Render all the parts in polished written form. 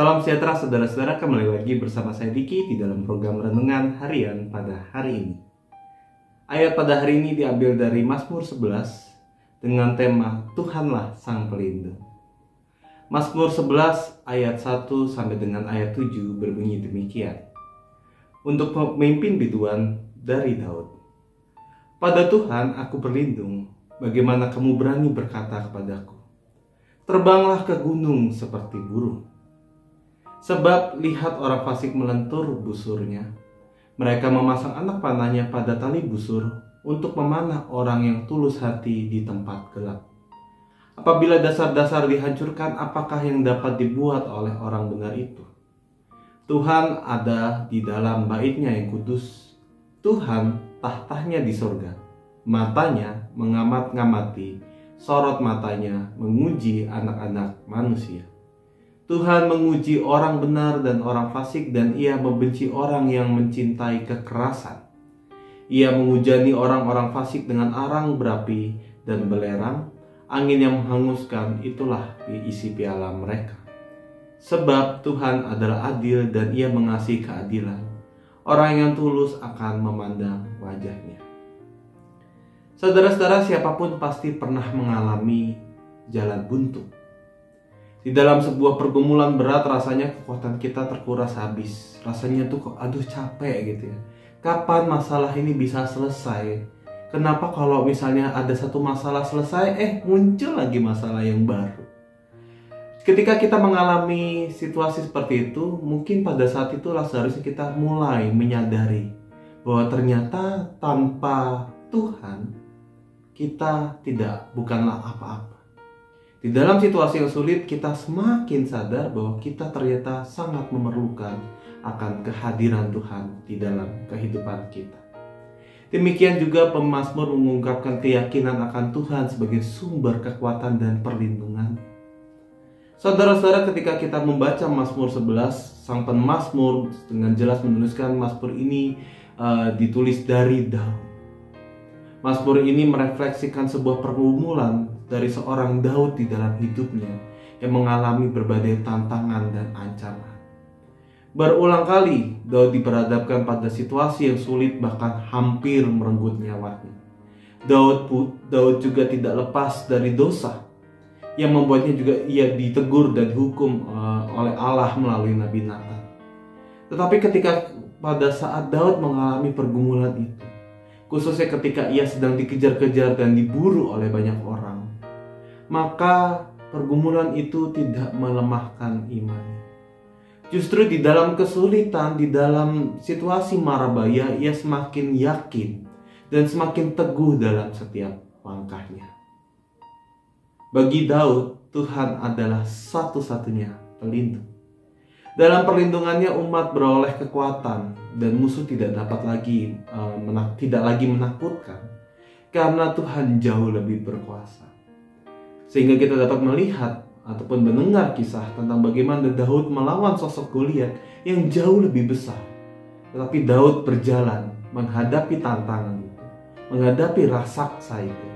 Salam sejahtera saudara-saudara, kembali lagi bersama saya Diki di dalam program Renungan Harian pada hari ini. Ayat pada hari ini diambil dari Mazmur 11 dengan tema Tuhanlah Sang Pelindung. Mazmur 11 ayat 1 sampai dengan ayat 7 berbunyi demikian. Untuk pemimpin biduan dari Daud. Pada Tuhan aku berlindung, bagaimana kamu berani berkata kepadaku, terbanglah ke gunung seperti burung. Sebab lihat orang fasik melentur busurnya. Mereka memasang anak panahnya pada tali busur untuk memanah orang yang tulus hati di tempat gelap. Apabila dasar-dasar dihancurkan, apakah yang dapat dibuat oleh orang benar itu? Tuhan ada di dalam bait-Nya yang kudus. Tuhan tahtanya di sorga. Matanya mengamat-ngamati, sorot matanya menguji anak-anak manusia. Tuhan menguji orang benar dan orang fasik, dan Ia membenci orang yang mencintai kekerasan. Ia menghujani orang-orang fasik dengan arang berapi dan belerang, angin yang menghanguskan, itulah isi piala mereka. Sebab Tuhan adalah adil dan Ia mengasihi keadilan. Orang yang tulus akan memandang wajah-Nya. Saudara-saudara, siapapun pasti pernah mengalami jalan buntu. Di dalam sebuah pergumulan berat, rasanya kekuatan kita terkuras habis. Rasanya tuh kok aduh capek gitu ya. Kapan masalah ini bisa selesai? Kenapa kalau misalnya ada satu masalah selesai, muncul lagi masalah yang baru? Ketika kita mengalami situasi seperti itu, mungkin pada saat itulah seharusnya kita mulai menyadari bahwa ternyata tanpa Tuhan, kita bukanlah apa-apa. Di dalam situasi yang sulit, kita semakin sadar bahwa kita ternyata sangat memerlukan akan kehadiran Tuhan di dalam kehidupan kita. Demikian juga pemazmur mengungkapkan keyakinan akan Tuhan sebagai sumber kekuatan dan perlindungan. Saudara-saudara, ketika kita membaca Mazmur 11, sang pemazmur dengan jelas menuliskan mazmur ini ditulis dari Daud. Mazmur ini merefleksikan sebuah pergumulan dari seorang Daud di dalam hidupnya yang mengalami berbagai tantangan dan ancaman. Berulang kali Daud diperhadapkan pada situasi yang sulit, bahkan hampir merenggut nyawanya. Daud juga tidak lepas dari dosa yang membuatnya juga ia ditegur dan dihukum oleh Allah melalui Nabi Nathan. Tetapi ketika pada saat Daud mengalami pergumulan itu, khususnya ketika ia sedang dikejar-kejar dan diburu oleh banyak orang, maka pergumulan itu tidak melemahkan imannya. Justru di dalam kesulitan, di dalam situasi marabaya, ia semakin yakin dan semakin teguh dalam setiap langkahnya. Bagi Daud, Tuhan adalah satu-satunya pelindung. Dalam perlindungannya umat beroleh kekuatan dan musuh tidak lagi menakutkan, karena Tuhan jauh lebih berkuasa. Sehingga kita dapat melihat ataupun mendengar kisah tentang bagaimana Daud melawan sosok Goliat yang jauh lebih besar. Tetapi Daud berjalan menghadapi tantangan itu, menghadapi raksasa itu,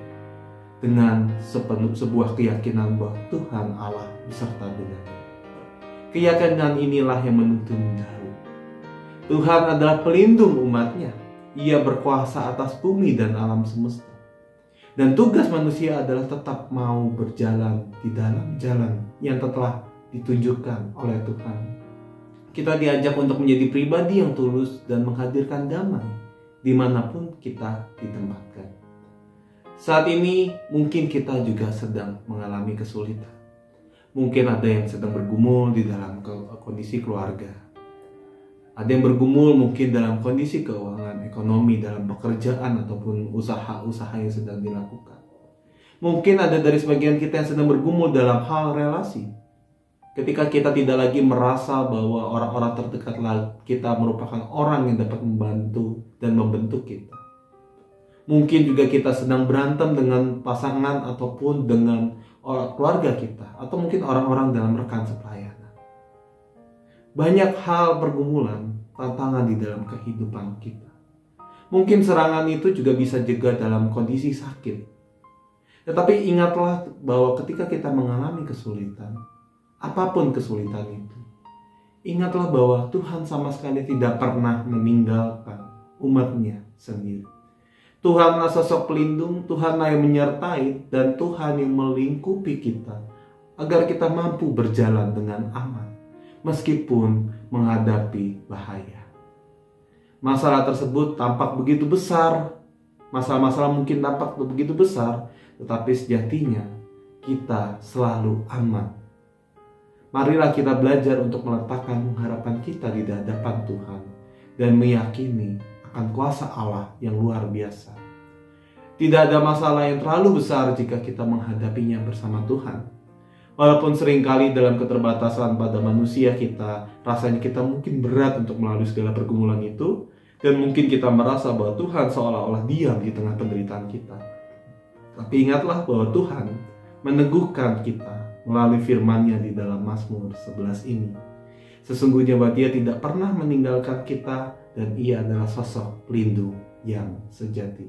dengan sebuah keyakinan bahwa Tuhan Allah beserta dengannya. Keyakinan inilah yang menuntun Daud. Tuhan adalah pelindung umatnya. Ia berkuasa atas bumi dan alam semesta. Dan tugas manusia adalah tetap mau berjalan di dalam jalan yang telah ditunjukkan oleh Tuhan. Kita diajak untuk menjadi pribadi yang tulus dan menghadirkan damai dimanapun kita ditempatkan. Saat ini mungkin kita juga sedang mengalami kesulitan. Mungkin ada yang sedang bergumul di dalam kondisi keluarga. Ada yang bergumul mungkin dalam kondisi keuangan, ekonomi, dalam pekerjaan ataupun usaha-usaha yang sedang dilakukan. Mungkin ada dari sebagian kita yang sedang bergumul dalam hal relasi. Ketika kita tidak lagi merasa bahwa orang-orang terdekat kita merupakan orang yang dapat membantu dan membentuk kita. Mungkin juga kita sedang berantem dengan pasangan ataupun dengan keluarga kita, atau mungkin orang-orang dalam rekan sepelayanan. Banyak hal pergumulan, tantangan di dalam kehidupan kita. Mungkin serangan itu juga bisa juga dalam kondisi sakit. Tetapi ingatlah bahwa ketika kita mengalami kesulitan, apapun kesulitan itu, Ingatlah bahwa Tuhan sama sekali tidak pernah meninggalkan umatnya sendiri. Tuhanlah sosok pelindung, Tuhanlah yang menyertai, dan Tuhan yang melingkupi kita agar kita mampu berjalan dengan aman meskipun menghadapi bahaya. Masalah tersebut tampak begitu besar, masalah-masalah mungkin tampak begitu besar, tetapi sejatinya kita selalu aman. Marilah kita belajar untuk meletakkan pengharapan kita di hadapan Tuhan dan meyakini akan kuasa Allah yang luar biasa. Tidak ada masalah yang terlalu besar jika kita menghadapinya bersama Tuhan. Walaupun seringkali dalam keterbatasan pada manusia kita, rasanya kita mungkin berat untuk melalui segala pergumulan itu, dan mungkin kita merasa bahwa Tuhan seolah-olah diam di tengah penderitaan kita. Tapi ingatlah bahwa Tuhan meneguhkan kita melalui firman-Nya di dalam Mazmur 11 ini. Sesungguhnya bahwa Dia tidak pernah meninggalkan kita dan Ia adalah sosok pelindung yang sejati.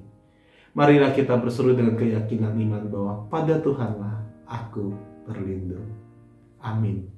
Marilah kita berseru dengan keyakinan iman bahwa pada Tuhanlah aku berlindung. Amin.